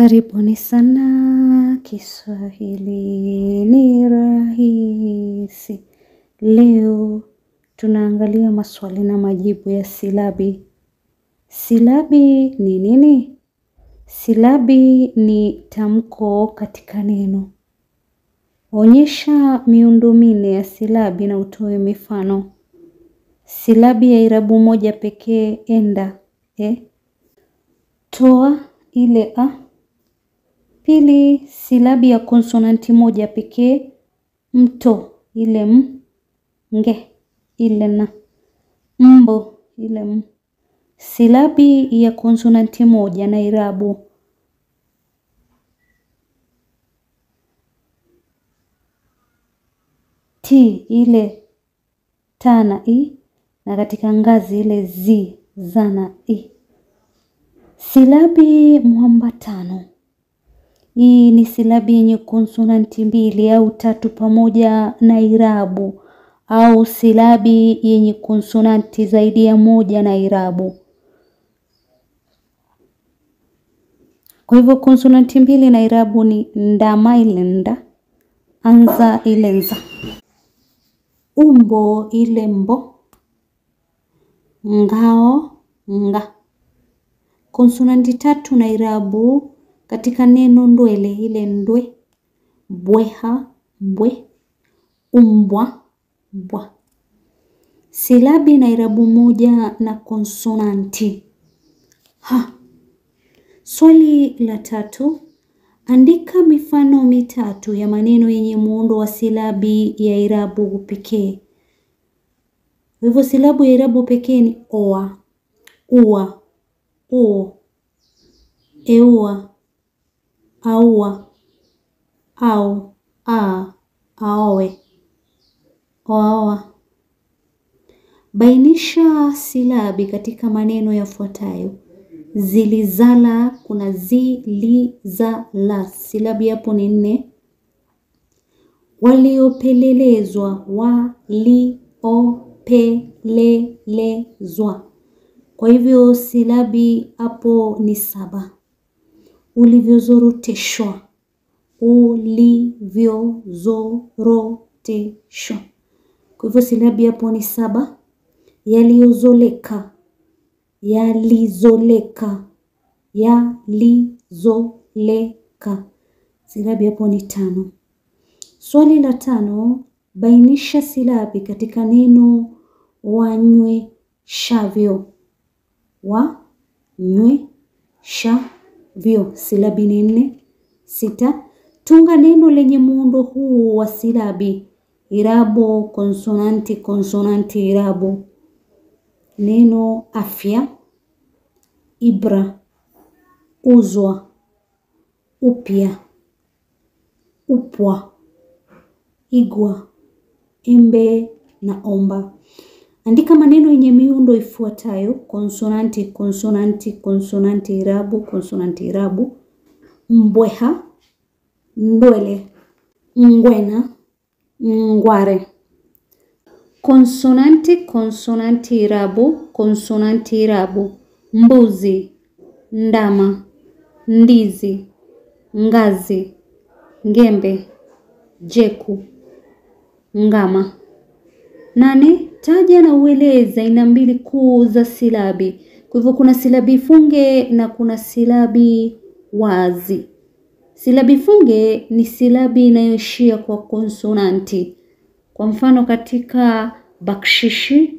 Karibuni sana, Kiswahili ni rahisi. Leo tunaangalia maswali na majibu ya silabi. Silabi ni nini? Silabi ni tamko katika neno. Onyesha miundo minne ya silabi na utoe mifano. Silabi ya irabu moja pekee, enda. Toa ile a. Pili, silabi ya konsonanti moja pekee, mto, ile m. Nge, ile na. Mbo, ile m. Silabi ya konsonanti moja na irabu. T, ile ta na i, na katika ngazi ile zi, za na i. Silabi muambatano. Hii ni silabi yenye konsonanti mbili au tatu pamoja na irabu, au silabi yenye konsonanti zaidi ya moja na irabu. Kwa hivyo konsonanti mbili na irabu ni ndama, ile nda, anza, ile nza. Umbo, ile mbo, ngao, nga. Konsonanti tatu na irabu katika neno ndwele, ile ndwe, bweha, mbwe, umbwa, mbwa. Silabi na irabu moja na konsonanti. Swali la 3. Andika mifano mitatu ya maneno yenye muundo wa silabi ya irabu pekee. Hivyo silabu ya irabu pekee ni oa, ua, uo, eua, aua, au, a, aowe, oaoa. Bainisha silabi katika maneno yafuatayo. Zilizala, kuna zi, li, za, la. Silabi hapo ni 4. Waliopelelezwa, wa, li, o, pe, le, le, zwa. Kwa hivyo silabi hapo ni 7. Ulivyozoroteshwa, ulivyozoroteshwa. Kwa hivyo silabi hapo ni 7. Yaliozoleka, yalizoleka, yalizoleka. Silabi hapo ni 5. Swali la 5. Bainisha silabi katika neno wanywe shavyo. Wa, nywe, shavyo. Silabi ni 4. 6. Tunga neno lenye muundo huu wa silabi. Irabu, konsonanti, konsonanti, irabu. Neno afya, ibra, uzwa, upya, upwa, igwa, embe na omba. Andika maneno yenye miundo ifuatayo: konsonanti, konsonanti, konsonanti, irabu, konsonanti, irabu. Mbweha, ndwele, ngwena, ngware. Konsonanti, konsonanti, irabu, konsonanti, irabu. Mbuzi, ndama, ndizi, ngazi, ngembe, jeku, ngama. 8. Taja na ueleza aina mbili kuu za silabi. Kwa hivyo kuna silabi funge na kuna silabi wazi. Silabi funge ni silabi inayoishia kwa konsonanti. Kwa mfano katika bakshishi,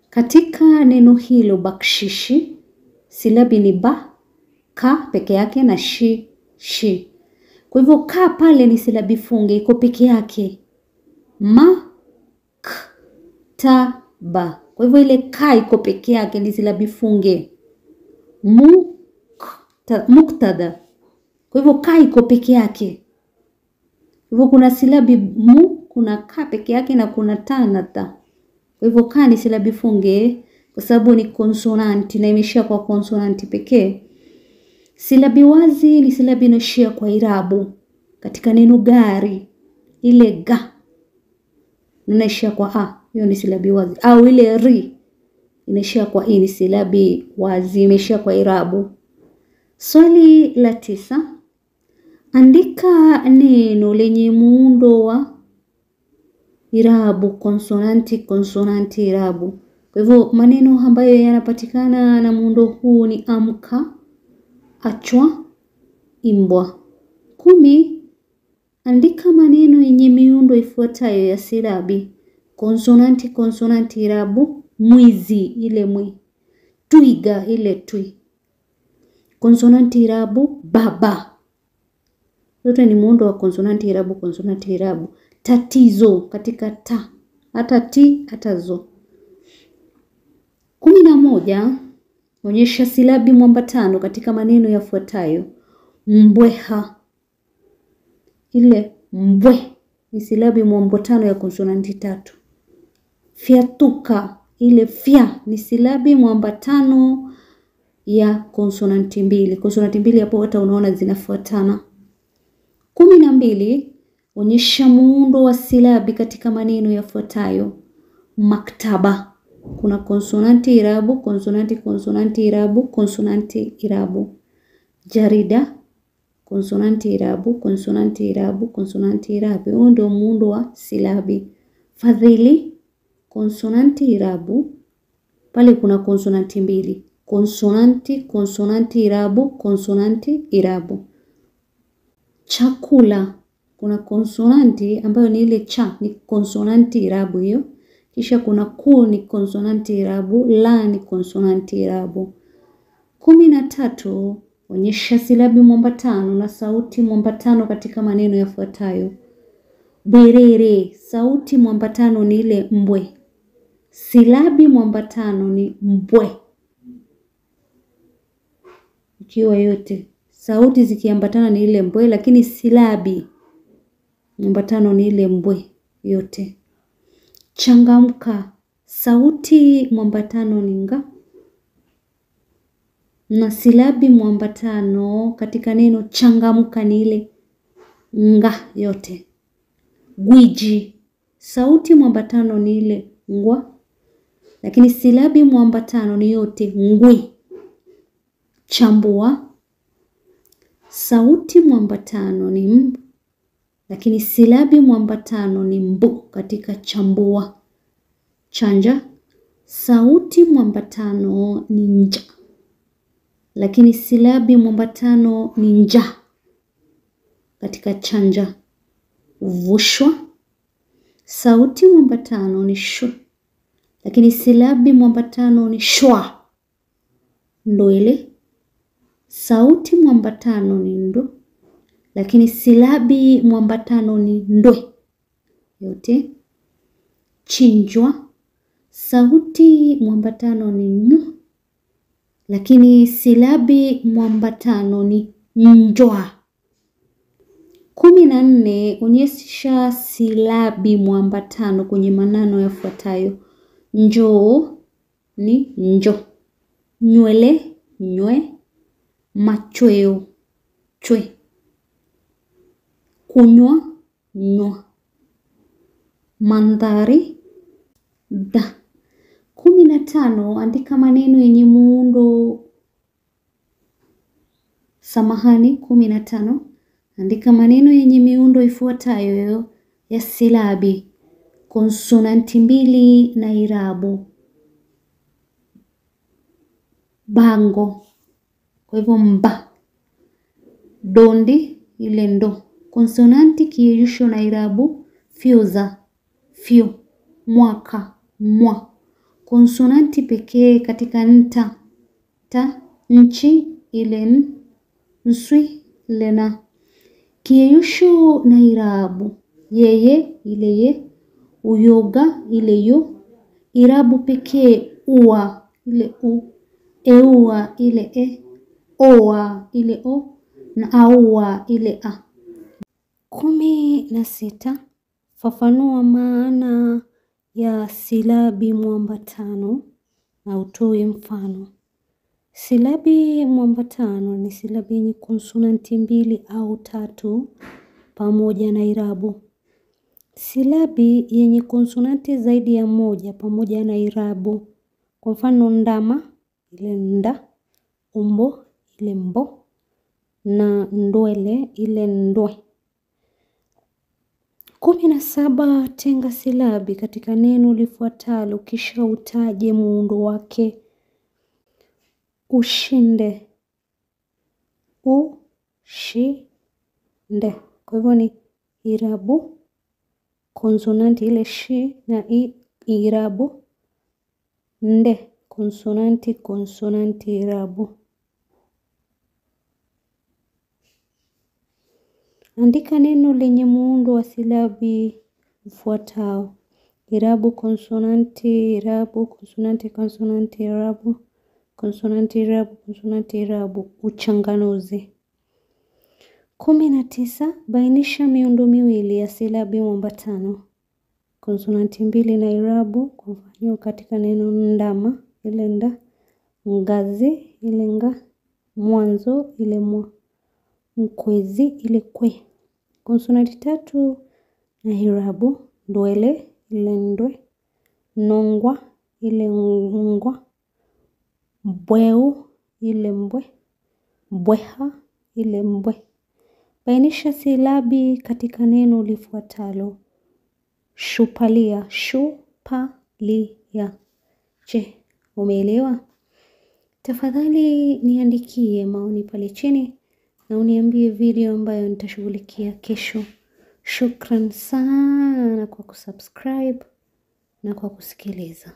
katika neno hilo bakshishi, silabi ni ba, ka peke yake na shi, shi. Kwa hivyo ka pale ni silabi funge, iko peke yake. Ma, k, ta, ba. Kwa hivyo ile ka iko peke yake ni silabi funge. Mu, k, muktada. Kwa hivyo ka iko peke yake. Hivyo kuna silabi mu, kuna ka peke yake na kuna ta na ta. Kwa hivyo ka ni silabi funge kwa sababu ni konsonanti na imeshia kwa konsonanti pekee. Silabi wazi ni silabi inayoishia kwa irabu. Katika neno gari, ile ga inaishia kwa a, hiyo ni silabi wazi. Au ile ri inaishia kwa i, ni silabi wazi, imeshia kwa irabu. Swali la 9. Andika neno lenye muundo wa irabu, konsonanti, konsonanti, irabu. Kwa hivyo maneno ambayo yanapatikana na muundo huu ni amka, achwa, imbwa. 10. Andika maneno yenye miundo ifuatayo ya silabi. Konsonanti, konsonanti, irabu, mwizi, ile mwi. Twiga, ile twi. Konsonanti, irabu, baba. Yote ni muundo wa konsonanti, irabu, konsonanti, irabu. Tatizo, katika ta, hata ti, hata zo. 11. Onyesha silabi mwambatano katika maneno yafuatayo. Mbweha, ile mbwe ni silabi mwambatano ya konsonanti 3. Fiatuka, ile fia ni silabi mwambatano ya konsonanti 2. Konsonanti 2 hapo hata unaona zinafuatana. 12. Onyesha muundo wa silabi katika maneno yafuatayo. Maktaba, kuna konsonanti, irabu, konsonanti, konsonanti, irabu, konsonanti, irabu. Jarida, konsonanti, irabu, konsonanti, irabu, konsonanti, irabu. Huo ndio muundo wa silabi. Fadhili, konsonanti, irabu. Pale kuna konsonanti 2. Konsonanti, konsonanti, irabu, konsonanti, irabu. Chakula, kuna konsonanti ambayo ni ile cha, ni konsonanti, irabu hiyo. Kisha kuna ku ni konsonanti, irabu, la ni konsonanti, irabu. 13. Onyesha silabi mwambatano na sauti mwambatano katika maneno yafuatayo. Bwerere, sauti mwambatano ni ile mbwe. Silabi mwambatano ni mbwe. Ikiwa yote sauti zikiambatana ni ile mbwe, lakini silabi mwambatano ni ile mbwe yote. Changamka, sauti mwambatano ni nga, na silabi mwambatano katika neno changamka ni ile nga yote. Gwiji, sauti mwambatano ni ile ngwa, lakini silabi mwambatano ni yote ngwi. Chambua, sauti mwambatano ni mb, lakini silabi mwambatano ni mbu katika chambua. Chanja, sauti mwambatano ni nja, lakini silabi mwambatano ni nja katika chanja. Vushwa, sauti mwambatano ni shu, lakini silabi mwambatano ni shwa. Ndoele, sauti mwambatano ni ndo, lakini silabi mwambatano ni ndwe yote. Chinjwa, sauti mwambatano ni nu, lakini silabi mwambatano ni njwa. 14. Onyesha silabi mwambatano kwenye maneno yafuatayo. Njoo ni njo, nywele nywe, machweo chwe, kunywa nywa, mandhari da. 15. Andika maneno yenye muundo. 15. Andika maneno yenye miundo ifuatayo ya silabi. Konsonanti 2 na irabu. Bango, kwa hivyo mba. Dondi, ile ndo. Konsonanti kiyeyusho na irabu. Fyuza, fyu. Mwaka, mwa. Konsonanti pekee katika nta, ta. Nchi, ile n. Nswi, ile na. Kiyeyusho na irabu. Yeye, ile ye. Uyoga, ile yo. Irabu pekee ua, ile u. Eua, ile e. Oa, ile o. Na aua, ile a. 16. Fafanua maana ya silabi mwambatano na utoe mfano. Silabi mwambatano ni silabi yenye konsonanti 2 au 3 pamoja na irabu. Silabi yenye konsonanti zaidi ya 1 pamoja na irabu. Kwa mfano ndama, ile nda. Umbo, ile mbo. na ndwele ile ndwe. 17. Tenga silabi katika neno lifuatalo kisha utaje muundo wake. Ushinde, ushinde. Kwa hivyo ni irabu konsonanti ile shi na i irabu, nde konsonanti irabu. Andika neno lenye muundo wa silabi ufuatao. Irabu konsonanti irabu konsonanti konsonanti irabu konsonanti irabu konsonanti irabu. Uchanganuzi. 19. Bainisha miundo miwili ya silabi mwambatano. Konsonanti mbili na irabu. Kwa mfano katika neno ndama ile nda, ngazi ile nga, mwanzo ile mwa, mkwezi ile kwe. Konsonanti 3 na irabu. Ndwele ile ndwe, nongwa ile ngwa, mbweu ile mbwe, mbweha ile mbwe. Bainisha silabi katika neno lifuatalo. Shupalia, shupalia. Je, umeelewa? Tafadhali niandikie maoni pale chini na uniambie video ambayo nitashughulikia kesho. Shukran sana kwa kusubscribe na kwa kusikiliza.